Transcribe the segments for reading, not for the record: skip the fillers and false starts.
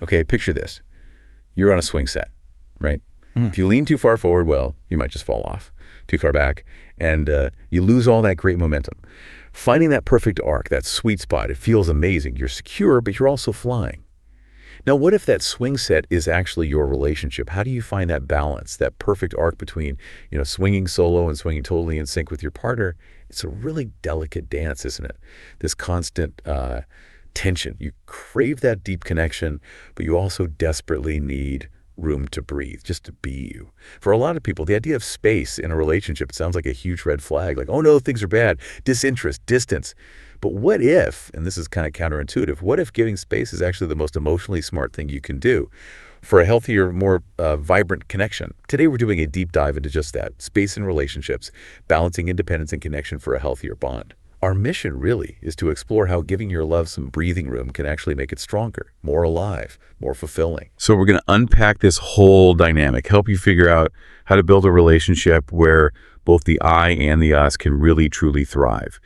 Okay, picture this. You're on a swing set, right? If you lean too far forward, well, you might just fall off. Too far back, and you lose all that great momentum. Finding that perfect arc, that sweet spot, it feels amazing. You're secure, but you're also flying. Now, what if that swing set is actually your relationship? How do you find that balance, that perfect arc between, swinging solo and swinging totally in sync with your partner? It's a really delicate dance, isn't it? This constant tension. You crave that deep connection, but you also desperately need room to breathe, just to be you. For a lot of people, the idea of space in a relationship sounds like a huge red flag, like, oh no, things are bad, disinterest, distance. But what if, and this is kind of counterintuitive, what if giving space is actually the most emotionally smart thing you can do for a healthier, more vibrant connection? Today, we're doing a deep dive into just that, space in relationships, balancing independence and connection for a healthier bond. Our mission really is to explore how giving your love some breathing room can actually make it stronger, more alive, more fulfilling. So we're going to unpack this whole dynamic, help you figure out how to build a relationship where both the I and the us can really, truly thrive.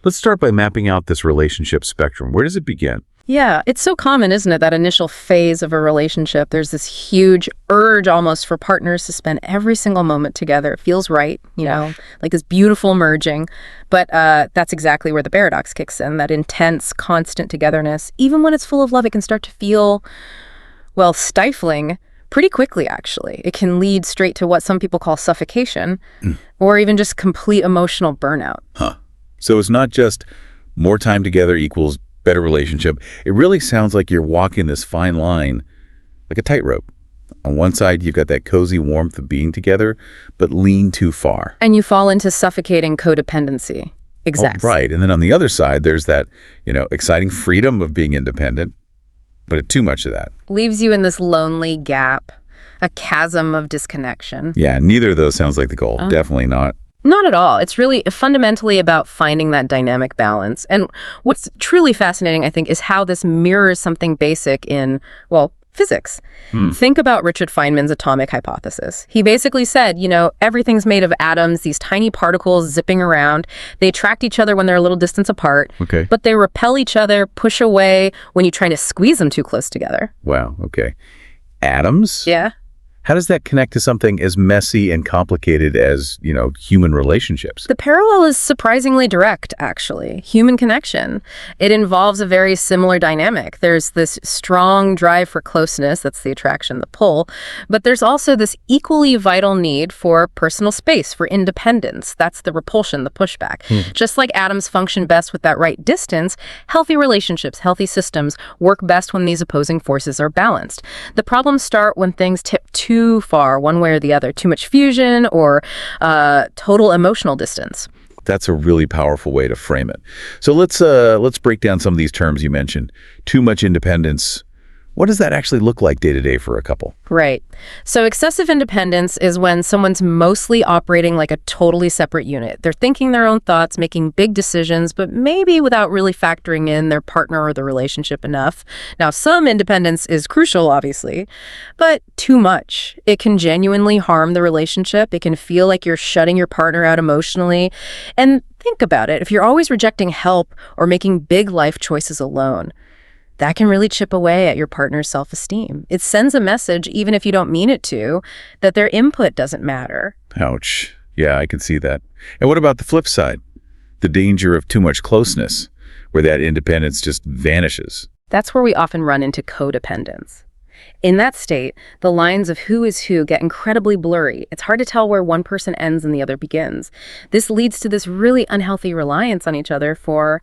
Let's start by mapping out this relationship spectrum. Where does it begin? Yeah, it's so common, isn't it, that initial phase of a relationship, there's this huge urge almost for partners to spend every single moment together. It feels right, like this beautiful merging. But that's exactly where the paradox kicks in, that intense, constant togetherness. Even when it's full of love, it can start to feel, well, stifling pretty quickly, actually. It can lead straight to what some people call suffocation, or even just complete emotional burnout. So it's not just more time together equals better relationship. It really sounds like you're walking this fine line, like a tightrope. On one side, you've got that cozy warmth of being together, but lean too far. And you fall into suffocating codependency. Exactly. Oh, right. And then on the other side, there's that, exciting freedom of being independent, but too much of that leaves you in this lonely gap, a chasm of disconnection. Yeah, neither of those sounds like the goal. Definitely not. Not at all. It's really fundamentally about finding that dynamic balance. And what's truly fascinating, I think, is how this mirrors something basic in, physics. Think about Richard Feynman's atomic hypothesis. He basically said, everything's made of atoms, these tiny particles zipping around. They attract each other when they're a little distance apart, but they repel each other, push away when you try to squeeze them too close together. Wow, okay. Atoms? Yeah. How does that connect to something as messy and complicated as, human relationships? The parallel is surprisingly direct, actually. Human connection. It involves a very similar dynamic. There's this strong drive for closeness, that's the attraction, the pull, but there's also this equally vital need for personal space, for independence. That's the repulsion, the pushback. Just like atoms function best with that right distance, healthy relationships, healthy systems work best when these opposing forces are balanced. The problems start when things tip too far one way or the other, too much fusion or total emotional distance. That's a really powerful way to frame it. So let's break down some of these terms you mentioned. Too much independence. What does that actually look like day to day for a couple? Right. So excessive independence is when someone's mostly operating like a totally separate unit. They're thinking their own thoughts, making big decisions, but maybe without really factoring in their partner or the relationship enough. Now, some independence is crucial, obviously, but too much. It can genuinely harm the relationship. It can feel like you're shutting your partner out emotionally. And think about it. If you're always rejecting help or making big life choices alone, that can really chip away at your partner's self-esteem. It sends a message, even if you don't mean it to, that their input doesn't matter. Ouch. Yeah, I can see that. And what about the flip side? The danger of too much closeness, where that independence just vanishes. That's where we often run into codependence. In that state, the lines of who is who get incredibly blurry. It's hard to tell where one person ends and the other begins. This leads to this really unhealthy reliance on each other for,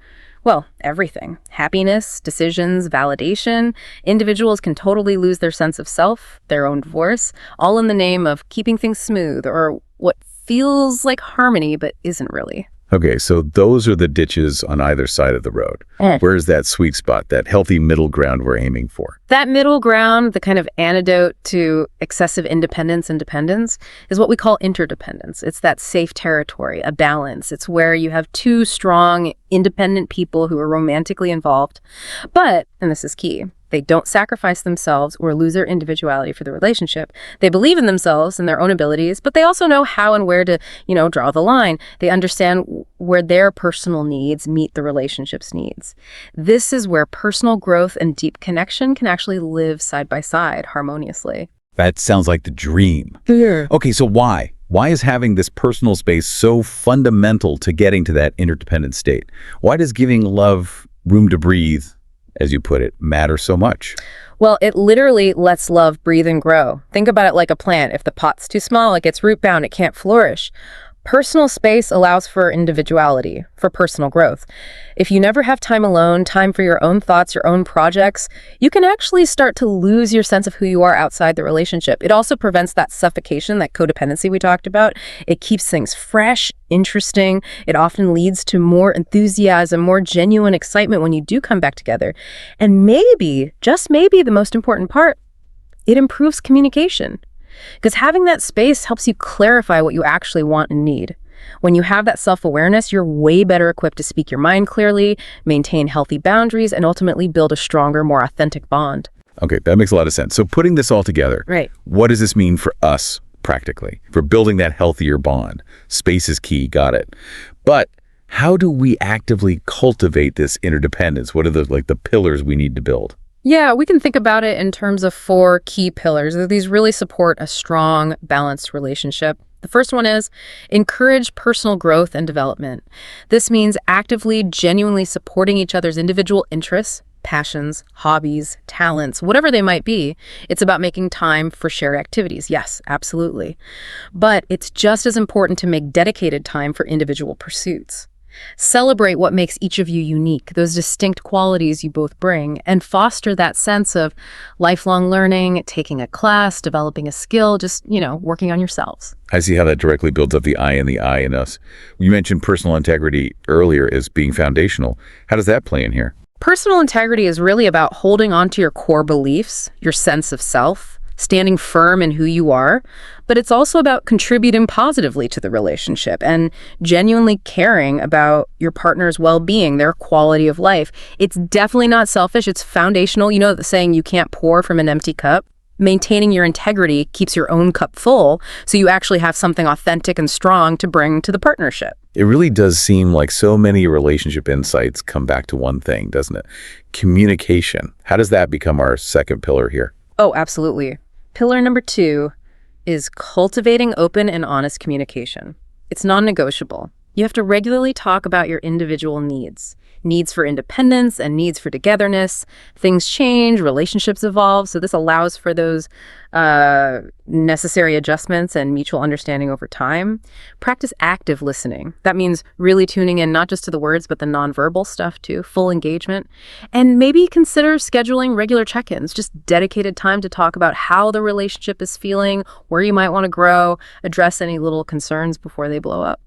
everything. Happiness, decisions, validation. Individuals can totally lose their sense of self, their own voice, all in the name of keeping things smooth or what feels like harmony but isn't really. Okay, so those are the ditches on either side of the road. Where's that sweet spot, that healthy middle ground we're aiming for? That middle ground, the kind of antidote to excessive independence and dependence, is what we call interdependence. It's that safe territory, a balance. It's where you have two strong, independent people who are romantically involved. But, and this is key, They don't sacrifice themselves or lose their individuality for the relationship. They believe in themselves and their own abilities, but they also know how and where to, draw the line. They understand where their personal needs meet the relationship's needs. This is where personal growth and deep connection can actually live side by side harmoniously. That sounds like the dream. Yeah. Okay, so why? Why is having this personal space so fundamental to getting to that interdependent state? Why does giving love room to breathe, as you put it, matter so much? Well, it literally lets love breathe and grow. Think about it like a plant. If the pot's too small, it gets root bound, it can't flourish. Personal space allows for individuality, for personal growth. If you never have time alone, time for your own thoughts, your own projects, you can actually start to lose your sense of who you are outside the relationship. It also prevents that suffocation, that codependency we talked about. It keeps things fresh, interesting. It often leads to more enthusiasm, more genuine excitement when you do come back together. And maybe, just maybe, the most important part, it improves communication. Because having that space helps you clarify what you actually want and need. When you have that self-awareness, you're way better equipped to speak your mind clearly, maintain healthy boundaries, and ultimately build a stronger, more authentic bond. Okay, that makes a lot of sense. So putting this all together, Right. What does this mean for us practically, for building that healthier bond? Space is key, got it. But how do we actively cultivate this interdependence? What are the pillars we need to build? Yeah, we can think about it in terms of 4 key pillars. These really support a strong, balanced relationship. The first one is encourage personal growth and development. This means actively, genuinely supporting each other's individual interests, passions, hobbies, talents, whatever they might be. It's about making time for shared activities. Yes, absolutely. But it's just as important to make dedicated time for individual pursuits. Celebrate what makes each of you unique, those distinct qualities you both bring, and foster that sense of lifelong learning, taking a class, developing a skill, just, working on yourselves. I see how that directly builds up the I in us. You mentioned personal integrity earlier as being foundational. How does that play in here? Personal integrity is really about holding on to your core beliefs, your sense of self, standing firm in who you are, but it's also about contributing positively to the relationship and genuinely caring about your partner's well-being, their quality of life. It's definitely not selfish, it's foundational. You know the saying, you can't pour from an empty cup? Maintaining your integrity keeps your own cup full, so you actually have something authentic and strong to bring to the partnership. It really does seem like so many relationship insights come back to one thing, doesn't it? Communication. How does that become our second pillar here? Oh, absolutely. Pillar number 2 is cultivating open and honest communication. It's non-negotiable. You have to regularly talk about your individual needs for independence and needs for togetherness. Things change, relationships evolve, so this allows for those necessary adjustments and mutual understanding over time. Practice active listening. That means really tuning in not just to the words, but the nonverbal stuff too, full engagement. And maybe consider scheduling regular check-ins, just dedicated time to talk about how the relationship is feeling, where you might want to grow, address any little concerns before they blow up.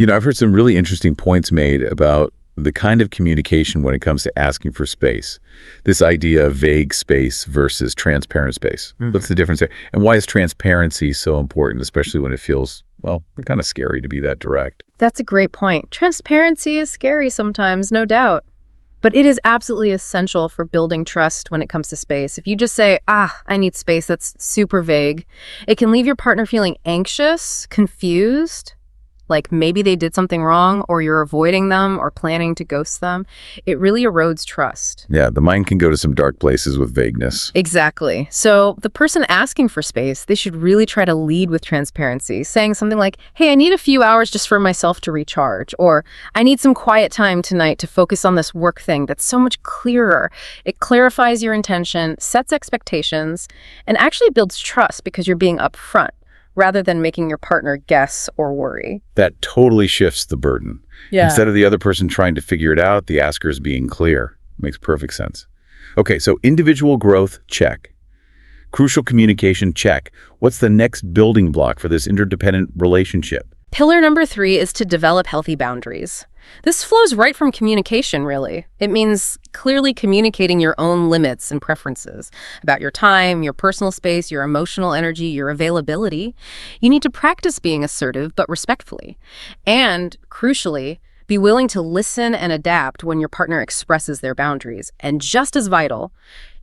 I've heard some really interesting points made about the kind of communication when it comes to asking for space. This idea of vague space versus transparent space. What's the difference there? And why is transparency so important, especially when it feels, kind of scary to be that direct? That's a great point. Transparency is scary sometimes, no doubt. But it is absolutely essential for building trust when it comes to space. If you just say, I need space, that's super vague, it can leave your partner feeling anxious, confused, like maybe they did something wrong or you're avoiding them or planning to ghost them. It really erodes trust. Yeah, the mind can go to some dark places with vagueness. Exactly. So the person asking for space, they should really try to lead with transparency, saying something like, hey, I need a few hours just for myself to recharge, or I need some quiet time tonight to focus on this work thing. That's so much clearer. It clarifies your intention, sets expectations, and actually builds trust because you're being upfront, rather than making your partner guess or worry. That totally shifts the burden. Yeah. Instead of the other person trying to figure it out, the asker is being clear. Makes perfect sense. Okay, so individual growth, check. Crucial communication, check. What's the next building block for this interdependent relationship? Pillar number 3 is to develop healthy boundaries. This flows right from communication, really. It means clearly communicating your own limits and preferences about your time, your personal space, your emotional energy, your availability. You need to practice being assertive, but respectfully. And, crucially, Be willing to listen and adapt when your partner expresses their boundaries. And just as vital,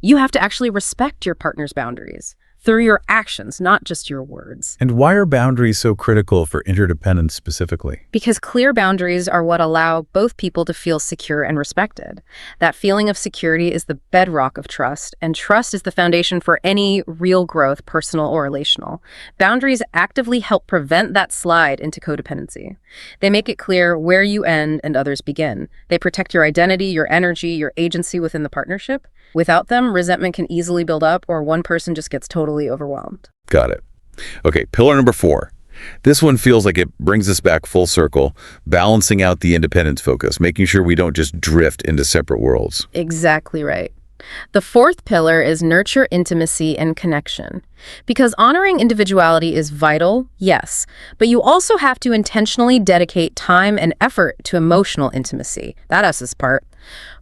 you have to actually respect your partner's boundaries through your actions, not just your words. And why are boundaries so critical for interdependence specifically? Because clear boundaries are what allow both people to feel secure and respected. That feeling of security is the bedrock of trust, and trust is the foundation for any real growth, personal or relational. Boundaries actively help prevent that slide into codependency. They make it clear where you end and others begin. They protect your identity, your energy, your agency within the partnership. Without them, resentment can easily build up, or one person just gets totally overwhelmed. Got it. Okay, pillar number 4. This one feels like it brings us back full circle, balancing out the independence focus, making sure we don't just drift into separate worlds. Exactly right. The 4th pillar is nurture intimacy and connection. Because honoring individuality is vital, yes, but you also have to intentionally dedicate time and effort to emotional intimacy. That's us part.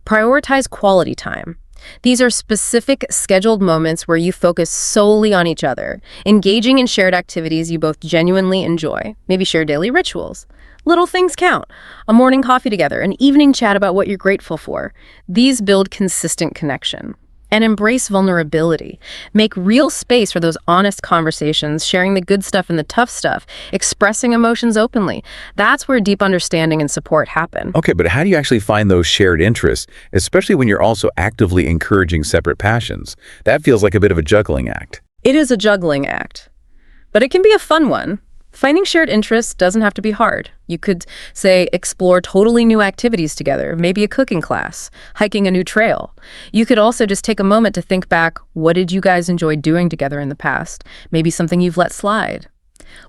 Prioritize quality time. These are specific, scheduled moments where you focus solely on each other, engaging in shared activities you both genuinely enjoy. Maybe share daily rituals. Little things count. A morning coffee together, an evening chat about what you're grateful for. These build consistent connection. And embrace vulnerability. Make real space for those honest conversations, sharing the good stuff and the tough stuff, expressing emotions openly. That's where deep understanding and support happen. Okay, but how do you actually find those shared interests, especially when you're also actively encouraging separate passions? That feels like a bit of a juggling act. It is a juggling act, but it can be a fun one. Finding shared interests doesn't have to be hard. You could, say, explore totally new activities together, maybe a cooking class, hiking a new trail. You could also just take a moment to think back, what did you guys enjoy doing together in the past? Maybe something you've let slide.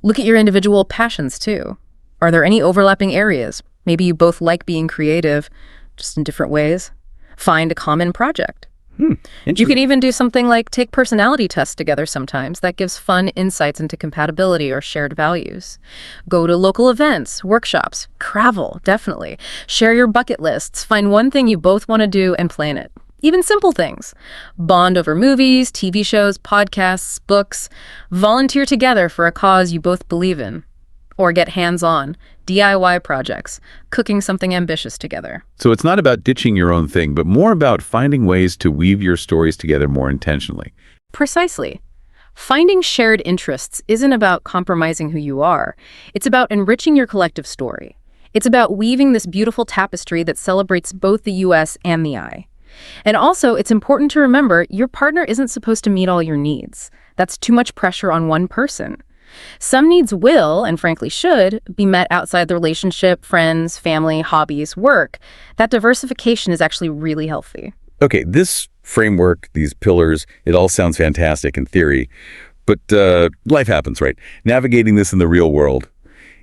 Look at your individual passions, too. Are there any overlapping areas? Maybe you both like being creative, just in different ways. Find a common project. You can even do something like take personality tests together sometimes. That gives fun insights into compatibility or shared values. Go to local events, workshops, travel, definitely. Share your bucket lists. Find one thing you both want to do and plan it. Even simple things. Bond over movies, TV shows, podcasts, books. Volunteer together for a cause you both believe in. Or get hands-on, DIY projects, cooking something ambitious together. So it's not about ditching your own thing, but more about finding ways to weave your stories together more intentionally. Precisely. Finding shared interests isn't about compromising who you are. It's about enriching your collective story. It's about weaving this beautiful tapestry that celebrates both the U.S. and the I. And also, it's important to remember your partner isn't supposed to meet all your needs. That's too much pressure on one person. Some needs will, and frankly should, be met outside the relationship, friends, family, hobbies, work. That diversification is actually really healthy. Okay, this framework, these pillars, it all sounds fantastic in theory, but life happens, right? Navigating this in the real world,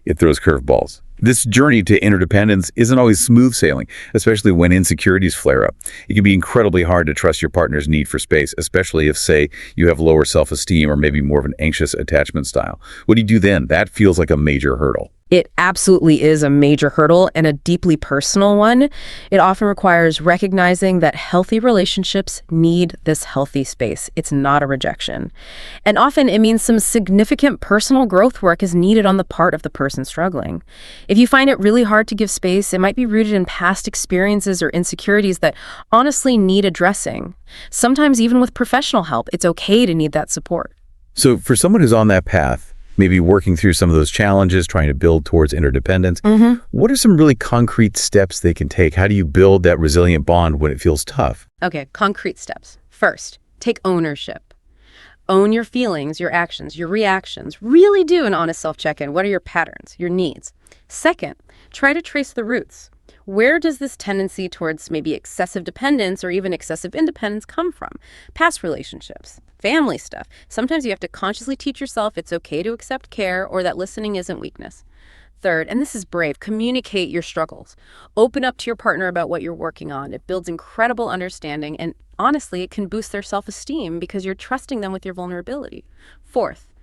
it throws curveballs. This journey to interdependence isn't always smooth sailing, especially when insecurities flare up. It can be incredibly hard to trust your partner's need for space, especially if, say, you have lower self-esteem or maybe more of an anxious attachment style. What do you do then? That feels like a major hurdle. It absolutely is a major hurdle and a deeply personal one. It often requires recognizing that healthy relationships need this healthy space. It's not a rejection. And often it means some significant personal growth work is needed on the part of the person struggling. If you find it really hard to give space, it might be rooted in past experiences or insecurities that honestly need addressing. Sometimes even with professional help, it's okay to need that support. So for someone who's on that path, maybe working through some of those challenges, trying to build towards interdependence, what are some really concrete steps they can take? How do you build that resilient bond when it feels tough? Okay, concrete steps. First, take ownership. Own your feelings, your actions, your reactions. Really do an honest self-check-in. What are your patterns, your needs? Second, try to trace the roots. Where does this tendency towards maybe excessive dependence or even excessive independence come from? Past relationships, family stuff. Sometimes you have to consciously teach yourself it's okay to accept care or that listening isn't weakness. Third, and this is brave, communicate your struggles. Open up to your partner about what you're working on. It builds incredible understanding, and honestly, it can boost their self-esteem because you're trusting them with your vulnerability. Fourth,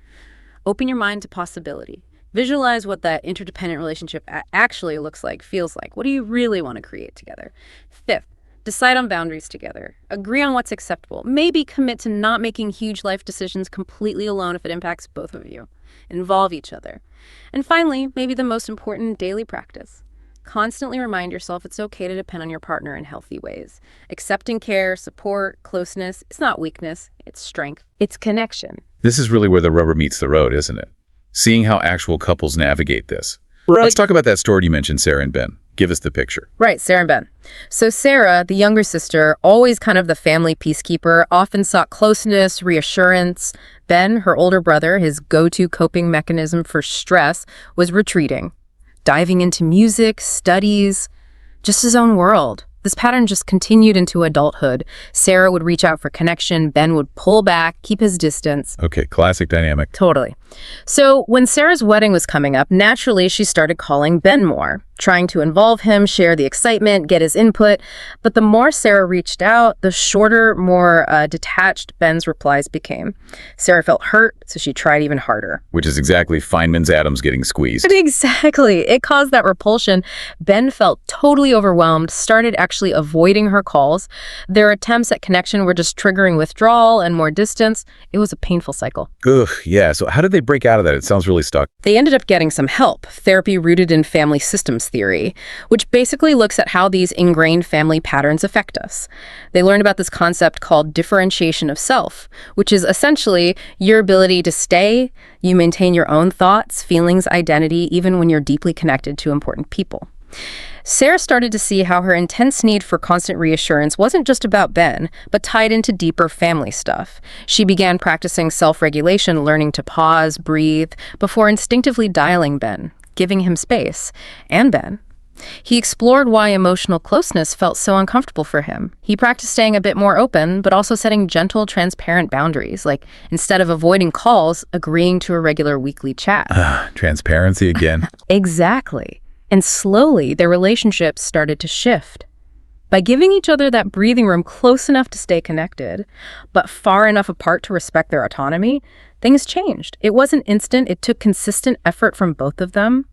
open your mind to possibility. Visualize what that interdependent relationship actually looks like, feels like. What do you really want to create together? Fifth, decide on boundaries together. Agree on what's acceptable. Maybe commit to not making huge life decisions completely alone if it impacts both of you. Involve each other. And finally, maybe the most important daily practice. Constantly remind yourself it's okay to depend on your partner in healthy ways. Accepting care, support, closeness, it's not weakness, it's strength. It's connection. This is really where the rubber meets the road, isn't it? Seeing how actual couples navigate this. Let's talk about that story you mentioned, Sarah and Ben. Give us the picture. Right, Sarah and Ben. So Sarah, the younger sister, always kind of the family peacekeeper, often sought closeness, reassurance. Ben, her older brother, his go-to coping mechanism for stress was retreating, diving into music, studies, just his own world. This pattern just continued into adulthood. Sarah would reach out for connection, Ben would pull back, keep his distance. Okay, classic dynamic. Totally. So when Sarah's wedding was coming up, naturally she started calling Ben more, trying to involve him, share the excitement, get his input. But the more Sarah reached out, the shorter, more detached Ben's replies became. Sarah felt hurt, so she tried even harder. Which is exactly Feynman's atoms getting squeezed. Exactly. It caused that repulsion. Ben felt totally overwhelmed, started actually avoiding her calls. Their attempts at connection were just triggering withdrawal and more distance. It was a painful cycle. Ugh, yeah. So how did they break out of that? It sounds really stuck. They ended up getting some help, therapy rooted in family systems theory, which basically looks at how these ingrained family patterns affect us. They learned about this concept called differentiation of self, which is essentially your ability to stay, you maintain your own thoughts, feelings, identity, even when you're deeply connected to important people. Sarah started to see how her intense need for constant reassurance wasn't just about Ben, but tied into deeper family stuff. She began practicing self-regulation, learning to pause, breathe, before instinctively dialing Ben, giving him space, and Ben. He explored why emotional closeness felt so uncomfortable for him. He practiced staying a bit more open, but also setting gentle, transparent boundaries, like instead of avoiding calls, agreeing to a regular weekly chat. Transparency again. Exactly. And slowly, their relationships started to shift. By giving each other that breathing room close enough to stay connected, but far enough apart to respect their autonomy, things changed. It wasn't instant, it took consistent effort from both of them.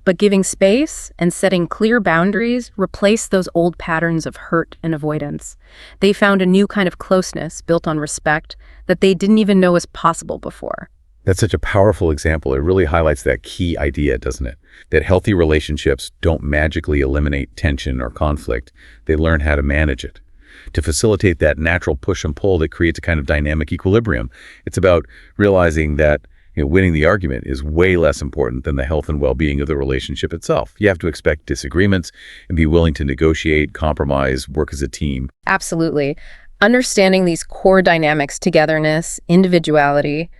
But giving space and setting clear boundaries replaced those old patterns of hurt and avoidance. They found a new kind of closeness built on respect that they didn't even know was possible before. That's such a powerful example. It really highlights that key idea, doesn't it? That healthy relationships don't magically eliminate tension or conflict. They learn how to manage it. To facilitate that natural push and pull that creates a kind of dynamic equilibrium. It's about realizing that winning the argument is way less important than the health and well-being of the relationship itself. You have to expect disagreements and be willing to negotiate, compromise, work as a team. Absolutely. Understanding these core dynamics, togetherness, individuality,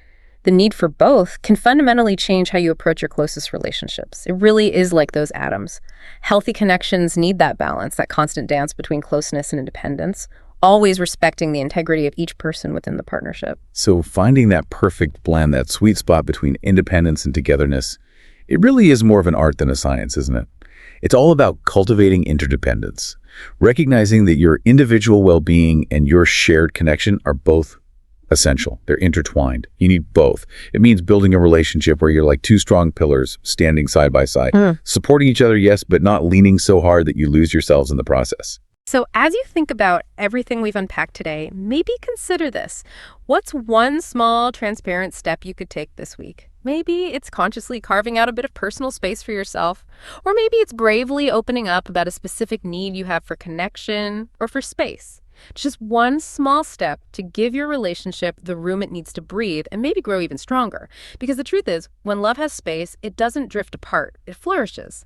the need for both can fundamentally change how you approach your closest relationships. It really is like those atoms. Healthy connections need that balance, that constant dance between closeness and independence, always respecting the integrity of each person within the partnership. So finding that perfect blend, that sweet spot between independence and togetherness, it really is more of an art than a science, isn't it? It's all about cultivating interdependence, recognizing that your individual well-being and your shared connection are both essential. They're intertwined. You need both. It means building a relationship where you're like two strong pillars standing side by side, supporting each other, yes, but not leaning so hard that you lose yourselves in the process. So as you think about everything we've unpacked today, maybe consider this. What's one small, transparent step you could take this week? Maybe it's consciously carving out a bit of personal space for yourself, or maybe it's bravely opening up about a specific need you have for connection or for space. Just one small step to give your relationship the room it needs to breathe and maybe grow even stronger. Because the truth is, when love has space, it doesn't drift apart, it flourishes.